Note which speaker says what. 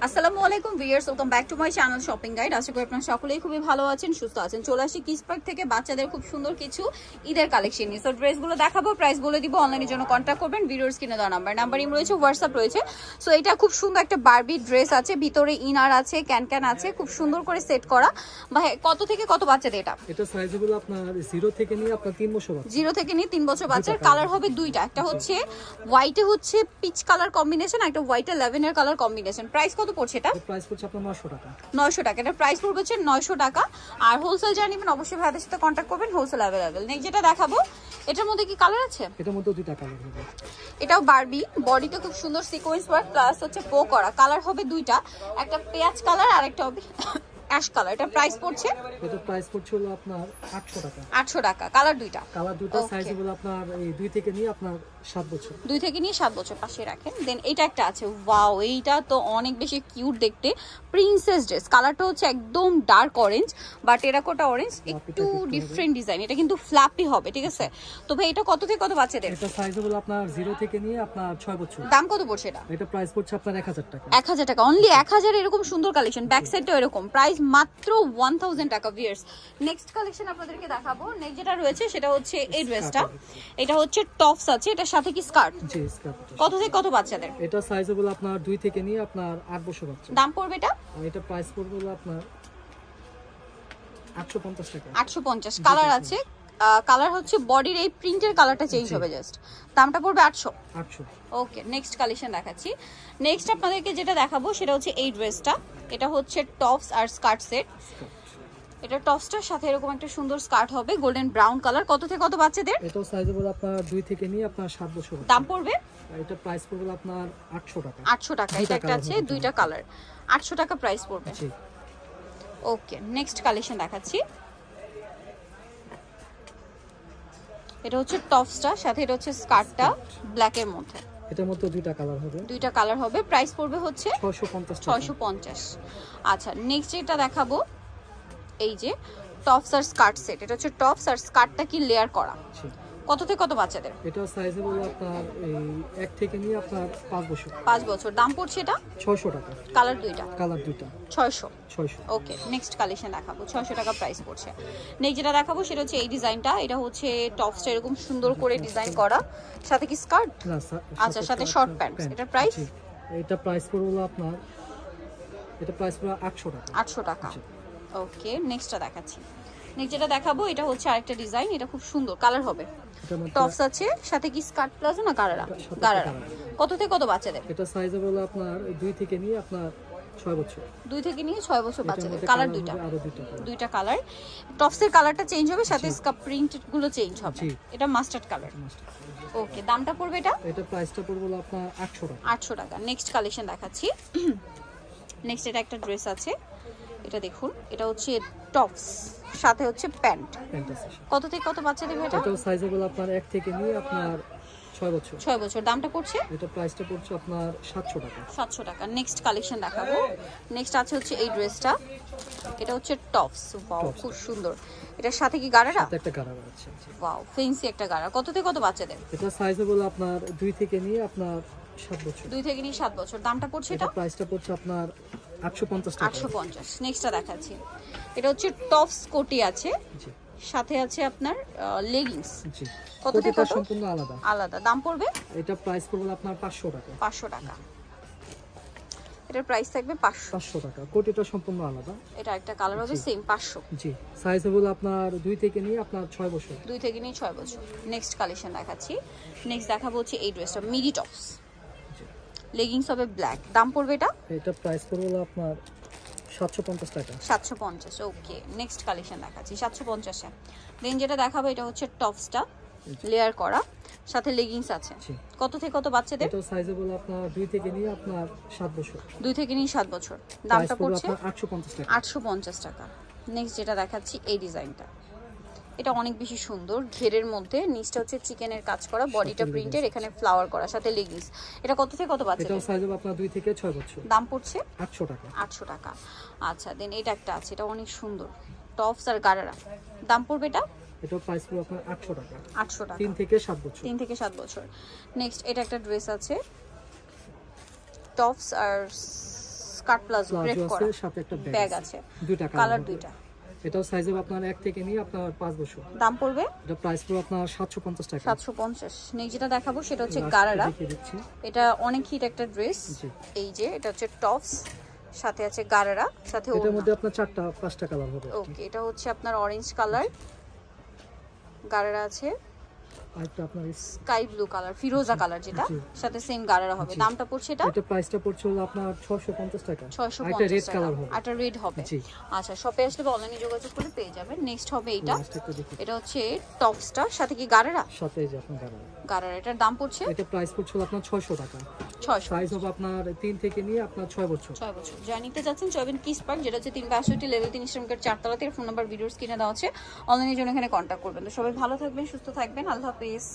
Speaker 1: আসসালামু আলাইকুম viewers, welcome back to my channel shopping guide. আশা করি আপনারা সকলেই খুবই ভালো আছেন, সুস্থ আছেন। চলে আসি কিস পার্ক থেকে বাচ্চাদের খুব সুন্দর কিছু ঈদের কালেকশন নিয়ে। সো ড্রেসগুলো দেখাবো, প্রাইস বলে দিব। অনলাইনের জন্য কন্ট্যাক্ট করবেন, ভিডিওর স্ক্রিনে দেওয়া নাম্বার ইম রয়েছে, হোয়াটসঅ্যাপ রয়েছে। সো এটা খুব সুন্দর একটা বারবি ড্রেস আছে, ভিতরে ইনার আছে, ক্যান আছে, খুব সুন্দর করে সেট করা। ভাই কত থেকে কত বাচ্চাদের এটা?
Speaker 2: এটা সাইজগুলো আপনার 0 থেকে নিয়ে আপনার 3 বছর বাচ্চা।
Speaker 1: 0 থেকে নিয়ে 3 বছর বাচ্চার। কালার হবে দুইটা, একটা হচ্ছে হোয়াইটে হচ্ছে পিচ কালার কম্বিনেশন, একটা হোয়াইটে ল্যাভেন্ডার কালার কম্বিনেশন। প্রাইস কত পড়ছে এটা?
Speaker 2: প্রাইস পড়ছে আপনার 900 টাকা।
Speaker 1: 900 টাকা। এটা প্রাইস পড়বে হচ্ছে 900 টাকা। আর হোলসেল যারা নেবেন অবশ্যই ভাইদের সাথে কন্ট্যাক্ট করবেন, হোলসেল অ্যাভেলেবেল। নেক্সট যেটা দেখাবো, এটার মধ্যে কি কালার আছে?
Speaker 2: এটার মধ্যে দুইটা কালার হবে।
Speaker 1: এটাও বারবি, বডিতে খুব সুন্দর সিকোয়েন্স ওয়ার্ক প্লাস হচ্ছে পো করা। কালার হবে দুইটা, একটা পেঁয়াজ কালার আর একটা হবে অ্যাশ কালার। এটা প্রাইস পড়ছে,
Speaker 2: এটা প্রাইস পড়ছে হলো আপনার 800 টাকা।
Speaker 1: 800 টাকা। কালার দুইটা,
Speaker 2: কালার দুটো সাইজগুলো আপনার এই 2 থেকে নিয়ে আপনার 7 বছর।
Speaker 1: 2 থেকে নিয়ে 7 বছর পাশে রাখেন। দেন এটা একটা আছে, ওয়াও, এইটা তো অনেক বেশি কিউট দেখতে, প্রিন্সেস ড্রেস। কালারটা হচ্ছে একদম ডার্ক অরেঞ্জ বা টেরাকোটা অরেঞ্জ, একটু ডিফারেন্ট ডিজাইন। এটা কিন্তু ফ্ল্যাপি হবে, ঠিক আছে? তো ভাই এটা কত থেকে কত বাচ্চাদের?
Speaker 2: এটা সাইজগুলো আপনার 0 থেকে নিয়ে আপনার 6 বছর।
Speaker 1: দাম কত পড়ছে এটা?
Speaker 2: এটা প্রাইস পড়ছে আপনার 1000 টাকা।
Speaker 1: 1000 টাকা অনলি। 1000 এরকম সুন্দর কালেকশন, ব্যাক সাইডটাও এরকম, প্রাইস মাত্র 1000 টাকা ভিউয়ার্স। নেক্সট কালেকশন আপনাদেরকে দেখাবো। নেক্সট যেটা রয়েছে সেটা হচ্ছে এই ড্রেসটা। এটা হচ্ছে টপস আছে, এটার সাথে কি স্কার্ট?
Speaker 2: জি, স্কার্ট।
Speaker 1: কত থেকে কত বাচ্চাদের?
Speaker 2: এটা সাইজগুলো আপনার 2 থেকে নিয়ে আপনার 8 বছর বাচ্চা।
Speaker 1: দাম পড়বে এটা?
Speaker 2: এটা প্রাইস পড়বে হলো আপনার 850 টাকা।
Speaker 1: 850। কালার আছে, কালার হচ্ছে বডির এই প্রিন্টের কালারটা চেঞ্জ হবে জাস্ট। দামটা পড়বে 800। ওকে, নেক্সট কালেকশন দেখাচ্ছি। নেক্সট আপনাদেরকে যেটা দেখাবো সেটা হচ্ছে এই ড্রেসটা। এটা হচ্ছে টপস আর স্কার্ট সেট। এটা টপসটার সাথে এরকম একটা সুন্দর স্কার্ট হবে, গোল্ডেন ব্রাউন কালার। কত থেকে কত বাচ্চাদের?
Speaker 2: এটা সাইজগুলো আপনার 2 থেকে নিয়ে আপনার 7 বছর।
Speaker 1: দাম পড়বে,
Speaker 2: এটা প্রাইস পড়বে আপনার 800 টাকা।
Speaker 1: 800 টাকা। এটা একটা আছে, দুইটা কালার, 800 টাকা প্রাইস পড়বে।
Speaker 2: জি।
Speaker 1: ওকে, নেক্সট কালেকশন দেখাচ্ছি। এটা হচ্ছে টপসটা, সাথে এটা হচ্ছে স্কার্টটা ব্ল্যাকের মধ্যে।
Speaker 2: এটার মধ্যে দুইটা কালার হবে।
Speaker 1: দুইটা কালার হবে, প্রাইস পড়বে হচ্ছে
Speaker 2: 650 টাকা।
Speaker 1: 650। আচ্ছা, নেক্সট যেটা দেখাবো, এই যে টপস আর স্কার্ট সেট। এটা হচ্ছে টপস আর স্কার্টটা কি লেয়ার করা। কত থেকে কত বাচ্চাদের?
Speaker 2: এটা সাইজে বলে আপনার এই 1 থেকে নিয়ে আপনার 5 বছর।
Speaker 1: 5 বছর। দাম পড়ছে এটা
Speaker 2: 600 টাকা।
Speaker 1: কালার দুইটা,
Speaker 2: কালার দুইটা
Speaker 1: 600। ওকে, নেক্সট কালেকশন দেখাবো। 600 টাকা প্রাইস পড়ছে। নেক্সট যেটা দেখাবো সেটা হচ্ছে এই ডিজাইনটা। এটা হচ্ছে টপসটা এরকম সুন্দর করে ডিজাইন করা, সাথে কি স্কার্ট?
Speaker 2: না,
Speaker 1: আচ্ছা, সাথে শর্ট প্যান্টস। এটা প্রাইস?
Speaker 2: এটা প্রাইস পড়লো আপনার, এটা প্রাইস পড়লো 800 টাকা।
Speaker 1: 800 টাকা। ওকে, নেক্সটটা দেখাচ্ছি। নেক্সট যেটা দেখাবো এটা হচ্ছে আরেকটা ডিজাইন। এটা খুব সুন্দর কালার হবে, টপস আছে, সাথে কি স্কার্ট প্লাজো না গারারা। কত থেকে কত বাচ্চাদের?
Speaker 2: এটা সাইজে বলে আপনার 2 থেকে নিয়ে আপনার 6 বছর।
Speaker 1: 2 থেকে নিয়ে 6 বছর বাচ্চাদের। কালার দুইটা,
Speaker 2: আরো
Speaker 1: দুইটা কালার। টপসের কালারটা চেঞ্জ হবে, সাথে স্কার্ট প্রিন্ট গুলো চেঞ্জ হবে। এটা মাস্টার্ড কালার। ওকে, দামটা পড়বে এটা?
Speaker 2: এটা প্রাইসটা পড়বে আপনার 800 টাকা।
Speaker 1: 800 টাকা। নেক্সট কালেকশন দেখাচ্ছি। নেক্সট এটা একটা ড্রেস আছে, এটা দেখুন। এটা হচ্ছে টপস, সাথে হচ্ছে প্যান্ট। কত থেকে কত বাচ্চাদের এটা?
Speaker 2: এটা সাইজে বলে আপনার 1 থেকে নিয়ে আপনার 6 বছর।
Speaker 1: 6 বছর। দামটা পড়ছে?
Speaker 2: এটা প্রাইসটা পড়ছে আপনার 700 টাকা।
Speaker 1: 700 টাকা। নেক্সট কালেকশন দেখাবো। নেক্সট আছে হচ্ছে এই ড্রেসটা। এটা হচ্ছে টপস, ওয়াও, খুব সুন্দর। এটার সাথে কি গারারা?
Speaker 2: সাথে একটা গারারা আছে।
Speaker 1: ওয়াও, ফ্যান্সি একটা গারা। কত থেকে কত বাচ্চাদের?
Speaker 2: এটা সাইজে বলে আপনার 2 থেকে নিয়ে আপনার 7 বছর।
Speaker 1: 2 থেকে নিয়ে 7 বছর। দামটা পড়ছে এটা?
Speaker 2: প্রাইসটা পড়ছে আপনার 850 টাকা।
Speaker 1: 850। নেক্সটটা দেখাচ্ছি। এটা হচ্ছে টপস কোটি আছে,
Speaker 2: জি,
Speaker 1: সাথে আছে আপনার লেগিংস।
Speaker 2: জি,
Speaker 1: কত থেকে কত?
Speaker 2: সম্পূর্ণ আলাদা।
Speaker 1: আলাদা। দাম পড়বে?
Speaker 2: এটা প্রাইস পড়বে আপনার 500 টাকা।
Speaker 1: 500 টাকা। এটার প্রাইস থাকবে 500
Speaker 2: টাকা। কোটিটা সম্পূর্ণ আলাদা।
Speaker 1: এটা একটা কালার হবে সেম 500।
Speaker 2: জি, সাইজ হবে আপনার 2 থেকে নিয়ে আপনার 6 বছর।
Speaker 1: 2 থেকে নিয়ে 6 বছর। নেক্সট কালেকশন দেখাচ্ছি। নেক্সট দেখাবো হচ্ছে এই ড্রেসটা, মিডি টপস, লেগিংস হবে ব্ল্যাক। দাম পড়বে এটা?
Speaker 2: এটা প্রাইস পড়বে আপনার 750 টাকা।
Speaker 1: 750। ওকে, নেক্সট কালেকশন দেখাচ্ছি 750 এ। দেন যেটা দেখাবো এটা হচ্ছে টপসটা লেয়ার করা, সাথে লেগিংস আছে। কত থেকে কত বাচ্চাদের?
Speaker 2: এটা সাইজে বলে আপনার 2 থেকে নিয়ে আপনার 7 বছর।
Speaker 1: 2 থেকে নিয়ে 7 বছর। দামটা পড়ছে
Speaker 2: 850 টাকা।
Speaker 1: 850 টাকা। নেক্সট যেটা দেখাচ্ছি এই ডিজাইনটা। এটা অনেক বেশি সুন্দর, ঘেরের মধ্যে নিচটা হচ্ছে চিকেনের কাজ করা, বডিটা প্রিন্টের, এখানে ফ্লাওয়ার করা, সাথে লেগিংস। এটা কত থেকে কত বাচ্চাদের?
Speaker 2: এটা সাইজ হবে আপনার 2 থেকে 6 বছর।
Speaker 1: দাম পড়ছে
Speaker 2: 800 টাকা।
Speaker 1: 800 টাকা। আচ্ছা, দেন এটা একটা আছে, এটা অনেক সুন্দর, টপস আর গারারা। দাম পড়বে এটা?
Speaker 2: এটা প্রাইস পড়বে আপনার 800 টাকা।
Speaker 1: 800 টাকা।
Speaker 2: 3 থেকে 7 বছর।
Speaker 1: 3 থেকে 7 বছর। নেক্সট এটা একটা ড্রেস আছে, টপস আর কাট প্লাজো ব্রেড করা,
Speaker 2: সাথে একটা
Speaker 1: ব্যাগ আছে,
Speaker 2: দুইটা
Speaker 1: কালার দুইটা।
Speaker 2: এটাও সাইজ হবে আপনার 1 থেকে নিয়ে আপনার 5 বছর।
Speaker 1: দাম পড়বে,
Speaker 2: এটা প্রাইস পড়বে আপনার 750 টাকা।
Speaker 1: 750। নেক্সট যেটা দেখাবো সেটা হচ্ছে গারারা। এটা অনেক হিট একটা ড্রেস। এই যে এটা হচ্ছে টপস, সাথে আছে গারারা, সাথে
Speaker 2: এটার মধ্যে আপনার 4টা 5টা কালার হবে।
Speaker 1: ওকে, এটা হচ্ছে আপনার অরেঞ্জ কালার, গারারা আছে,
Speaker 2: আরেকটা আপনার
Speaker 1: স্কাই ব্লু কালার, ফিরোজা কালার, যেটা সাথে সেম গারারা হবে। দামটা পড়ছে এটা
Speaker 2: প্রাইসটা পড়ছে হলো আপনার 650 টাকা।
Speaker 1: 650
Speaker 2: এটা রেড কালার হবে,
Speaker 1: এটা রেড হবে। আচ্ছা, শপে আসলে বা অনলাইনে যোগাযোগ করে পেয়ে যাবেন। নেক্সট হবে এটা, এটা হচ্ছে টপসটা, সাথে কি গারারা,
Speaker 2: সাথে এই যে আপনার
Speaker 1: গারারা। এটার দাম পড়ছে,
Speaker 2: এটা প্রাইস পড়ছে হলো আপনার 600 টাকা।
Speaker 1: 600।
Speaker 2: সাইজ হবে আপনার 3 থেকে নিয়ে আপনার 6 বছর।
Speaker 1: 6 বছর। যা নিতে যাচ্ছেন চয়বেন কিস পার্ক, যেটা হচ্ছে 362 লেভেল 3 শ্রমিকের 4 তলাতে। ফোন নাম্বার ভিডিওস কিনে দেওয়া আছে, অনলাইনের জন্য এখানে কন্ট্যাক্ট করবেন। তো সবাই ভালো থাকবেন, সুস্থ থাকবেন, আল্লাহ হাফেজ।